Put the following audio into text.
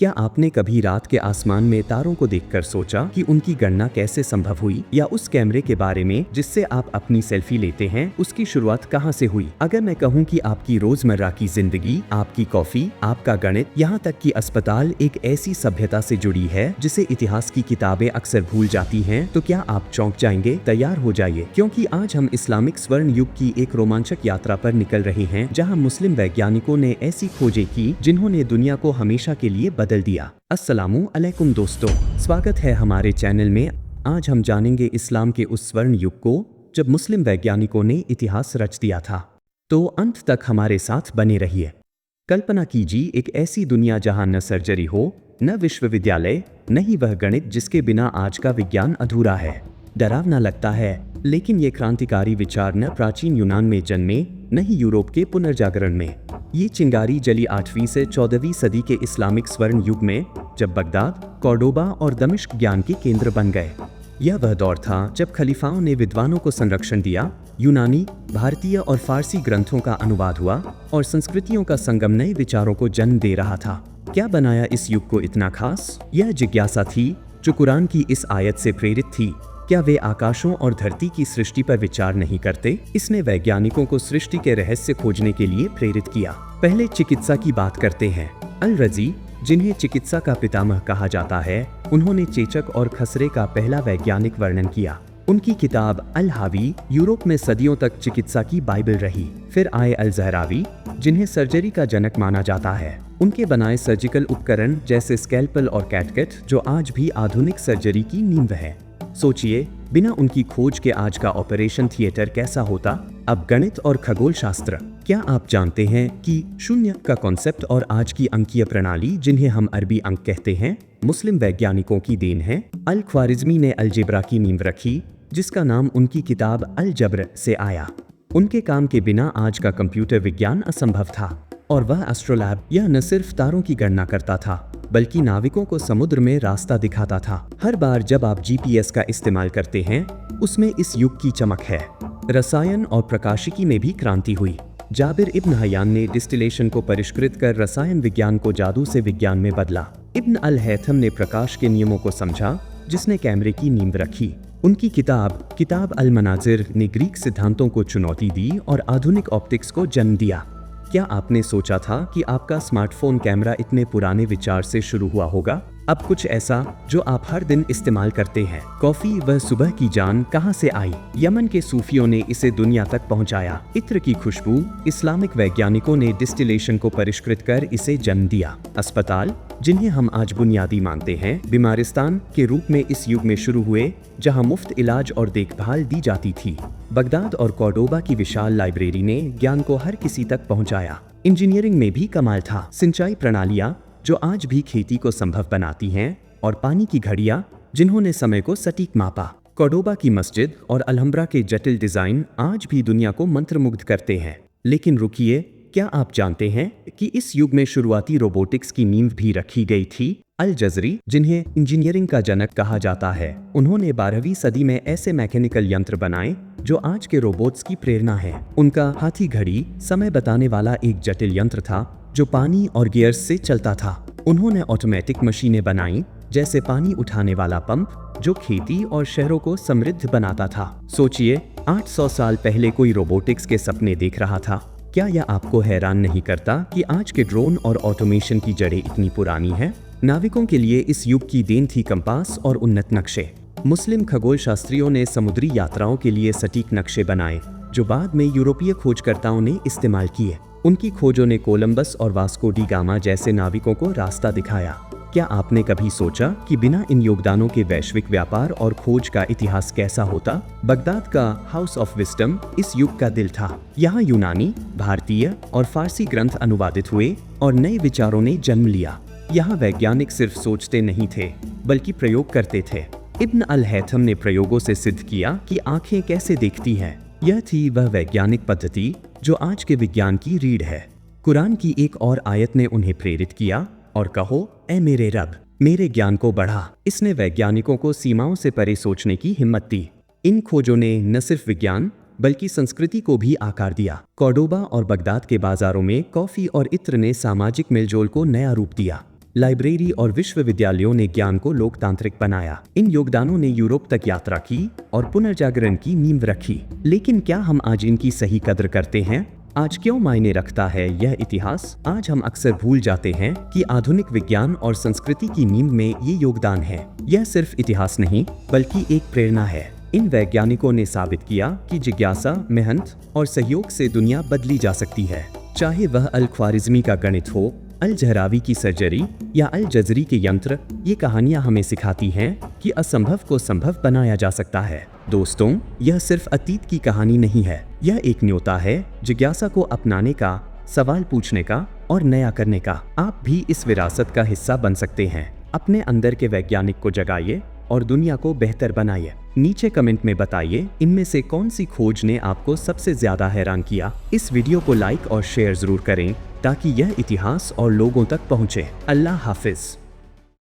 क्या आपने कभी रात के आसमान में तारों को देखकर सोचा कि उनकी गणना कैसे संभव हुई, या उस कैमरे के बारे में जिससे आप अपनी सेल्फी लेते हैं उसकी शुरुआत कहां से हुई? अगर मैं कहूं कि आपकी रोजमर्रा की जिंदगी, आपकी कॉफी, आपका गणित, यहाँ तक कि अस्पताल एक ऐसी सभ्यता से जुड़ी है जिसे इतिहास की किताबें अक्सर भूल जाती हैं, तो क्या आप चौंक जाएंगे? तैयार हो जाइए, क्योंकि आज हम इस्लामिक स्वर्ण युग की एक रोमांचक यात्रा पर निकल रहे हैं, जहाँ मुस्लिम वैज्ञानिकों ने ऐसी खोजें की जिन्होंने दुनिया को हमेशा के लिए बदल दिया। अस्सलामु अलैकुम दोस्तों, स्वागत है हमारे चैनल में। आज हम जानेंगे इस्लाम के उस स्वर्ण युग को जब मुस्लिम वैज्ञानिकों ने इतिहास रच दिया था। तो अंत तक हमारे साथ बने रहिए। कल्पना कीजिए एक ऐसी दुनिया जहां न सर्जरी हो, न विश्वविद्यालय, न ही वह गणित जिसके बिना आज का विज्ञान अधूरा है। डरावना लगता है, लेकिन ये क्रांतिकारी विचार न प्राचीन यूनान में जन्मे, न ही यूरोप के पुनर्जागरण में। ये चिंगारी जली 8वीं से 14वीं सदी के इस्लामिक स्वर्ण युग में, जब बगदाद, कॉर्डोबा और दमिश्क ज्ञान के केंद्र बन गए। यह वह दौर था जब खलीफाओं ने विद्वानों को संरक्षण दिया, यूनानी, भारतीय और फारसी ग्रंथों का अनुवाद हुआ और संस्कृतियों का संगम नए विचारों को जन्म दे रहा था। क्या बनाया इस युग को इतना खास? यह जिज्ञासा थी जो कुरान की इस आयत से प्रेरित थी। क्या वे आकाशों और धरती की सृष्टि पर विचार नहीं करते? इसने वैज्ञानिकों को सृष्टि के रहस्य खोजने के लिए प्रेरित किया। पहले चिकित्सा की बात करते हैं। अल रजी, जिन्हें चिकित्सा का पितामह कहा जाता है, उन्होंने चेचक और खसरे का पहला वैज्ञानिक वर्णन किया। उनकी किताब अल हावी यूरोप में सदियों तक चिकित्सा की बाइबल रही। फिर आए अल ज़हरावी, जिन्हें सर्जरी का जनक माना जाता है। उनके बनाए सर्जिकल उपकरण जैसे स्कैल्पल और कैटकेट, जो आज भी आधुनिक सर्जरी की नींव है। सोचिए, बिना उनकी खोज के आज का ऑपरेशन थिएटर कैसा होता? अब गणित और खगोल शास्त्र। क्या आप जानते हैं कि शून्य का कॉन्सेप्ट और आज की अंकीय प्रणाली, जिन्हें हम अरबी अंक कहते हैं, मुस्लिम वैज्ञानिकों की देन है? अल ख्वारिज़मी ने अलजेब्रा की नींव रखी, जिसका नाम उनकी किताब अल जब्र से आया। उनके काम के बिना आज का कंप्यूटर विज्ञान असंभव था। और वह एस्ट्रोलैब, यह न सिर्फ तारों की गणना करता था, बल्कि नाविकों को समुद्र में रास्ता दिखाता था। हर बार जब आप जीपीएस का इस्तेमाल करते हैं, उसमें इस युग की चमक है। रसायन और प्रकाशिकी में भी क्रांति हुई। जाबिर इब्न हयान ने डिस्टिलेशन को परिष्कृत कर रसायन विज्ञान को जादू से विज्ञान में बदला। इब्न अल हैथम ने प्रकाश के नियमों को समझा, जिसने कैमरे की नींव रखी। उनकी किताब अल मनाजिर ने ग्रीक सिद्धांतों को चुनौती दी और आधुनिक ऑप्टिक्स को जन्म दिया। क्या आपने सोचा था कि आपका स्मार्टफोन कैमरा इतने पुराने विचार से शुरू हुआ होगा? अब कुछ ऐसा जो आप हर दिन इस्तेमाल करते हैं। कॉफी, वह सुबह की जान कहां से आई? यमन के सूफियों ने इसे दुनिया तक पहुंचाया। इत्र की खुशबू, इस्लामिक वैज्ञानिकों ने डिस्टिलेशन को परिष्कृत कर इसे जन्म दिया। अस्पताल, जिन्हें हम आज बुनियादी मानते हैं, बीमारिस्तान के रूप में इस युग में शुरू हुए, जहां मुफ्त इलाज और देखभाल दी जाती थी। बगदाद और कॉर्डोबा की विशाल लाइब्रेरी ने ज्ञान को हर किसी तक पहुंचाया। इंजीनियरिंग में भी कमाल था। सिंचाई प्रणालियां, जो आज भी खेती को संभव बनाती हैं, और पानी की घड़ियां, जिन्होंने समय को सटीक मापा। कॉर्डोबा की मस्जिद और अलहम्ब्रा के जटिल डिजाइन आज भी दुनिया को मंत्रमुग्ध करते हैं। लेकिन रुकिए, क्या आप जानते हैं कि इस युग में शुरुआती रोबोटिक्स की नींव भी रखी गई थी? अल जज़री, जिन्हें इंजीनियरिंग का जनक कहा जाता है, उन्होंने 12वीं सदी में ऐसे मैकेनिकल यंत्र बनाए जो आज के रोबोट्स की प्रेरणा है। उनका हाथी घड़ी समय बताने वाला एक जटिल यंत्र था जो पानी और गियर्स से चलता था। उन्होंने ऑटोमेटिक मशीनें बनाई, जैसे पानी उठाने वाला पंप, जो खेती और शहरों को समृद्ध बनाता था। सोचिए, 800 साल पहले कोई रोबोटिक्स के सपने देख रहा था। क्या यह आपको हैरान नहीं करता कि आज के ड्रोन और ऑटोमेशन की जड़ें इतनी पुरानी हैं? नाविकों के लिए इस युग की देन थी कंपास और उन्नत नक्शे। मुस्लिम खगोल शास्त्रियों ने समुद्री यात्राओं के लिए सटीक नक्शे बनाए, जो बाद में यूरोपीय खोजकर्ताओं ने इस्तेमाल किए। उनकी खोजों ने कोलंबस और वास्को डी गामा जैसे नाविकों को रास्ता दिखाया। क्या आपने कभी सोचा कि बिना इन योगदानों के वैश्विक व्यापार और खोज का इतिहास कैसा होता? बगदाद का हाउस ऑफ विस्डम इस युग का दिल था। यहाँ यूनानी, भारतीय और फारसी ग्रंथ अनुवादित हुए और नए विचारों ने जन्म लिया। यहाँ वैज्ञानिक सिर्फ सोचते नहीं थे, बल्कि प्रयोग करते थे। इब्न अल हैथम ने प्रयोगों से सिद्ध किया कि आंखें कैसे देखती हैं। यह थी वह वैज्ञानिक पद्धति जो आज के विज्ञान की रीढ़ है। कुरान की एक और आयत ने उन्हें प्रेरित किया, और कहो, ऐ मेरे रब, मेरे ज्ञान को बढ़ा। इसने वैज्ञानिकों को सीमाओं से परे सोचने की हिम्मत दी। इन खोजों ने न सिर्फ विज्ञान बल्कि संस्कृति को भी आकार दिया। कॉर्डोबा और बगदाद के बाजारों में कॉफी और इत्र ने सामाजिक मेलजोल को नया रूप दिया। लाइब्रेरी और विश्वविद्यालयों ने ज्ञान को लोकतांत्रिक बनाया। इन योगदानों ने यूरोप तक यात्रा की और पुनर्जागरण की नींव रखी। लेकिन क्या हम आज इनकी सही कद्र करते हैं? आज क्यों मायने रखता है यह इतिहास? आज हम अक्सर भूल जाते हैं कि आधुनिक विज्ञान और संस्कृति की नींव में ये योगदान है। यह सिर्फ इतिहास नहीं बल्कि एक प्रेरणा है। इन वैज्ञानिकों ने साबित किया कि जिज्ञासा, मेहनत और सहयोग से दुनिया बदली जा सकती है। चाहे वह अल ख्वारिज़मी का गणित हो, अल जहरावी की सर्जरी या अल जज़री के यंत्र, ये कहानियां हमें सिखाती हैं कि असंभव को संभव बनाया जा सकता है। दोस्तों, यह सिर्फ अतीत की कहानी नहीं है, यह एक न्योता है जिज्ञासा को अपनाने का, सवाल पूछने का और नया करने का। आप भी इस विरासत का हिस्सा बन सकते हैं। अपने अंदर के वैज्ञानिक को जगाइए और दुनिया को बेहतर बनाइए। नीचे कमेंट में बताइए इनमें से कौन सी खोज ने आपको सबसे ज्यादा हैरान किया। इस वीडियो को लाइक और शेयर जरूर करें ताकि यह इतिहास और लोगों तक पहुंचे। अल्लाह हाफिज।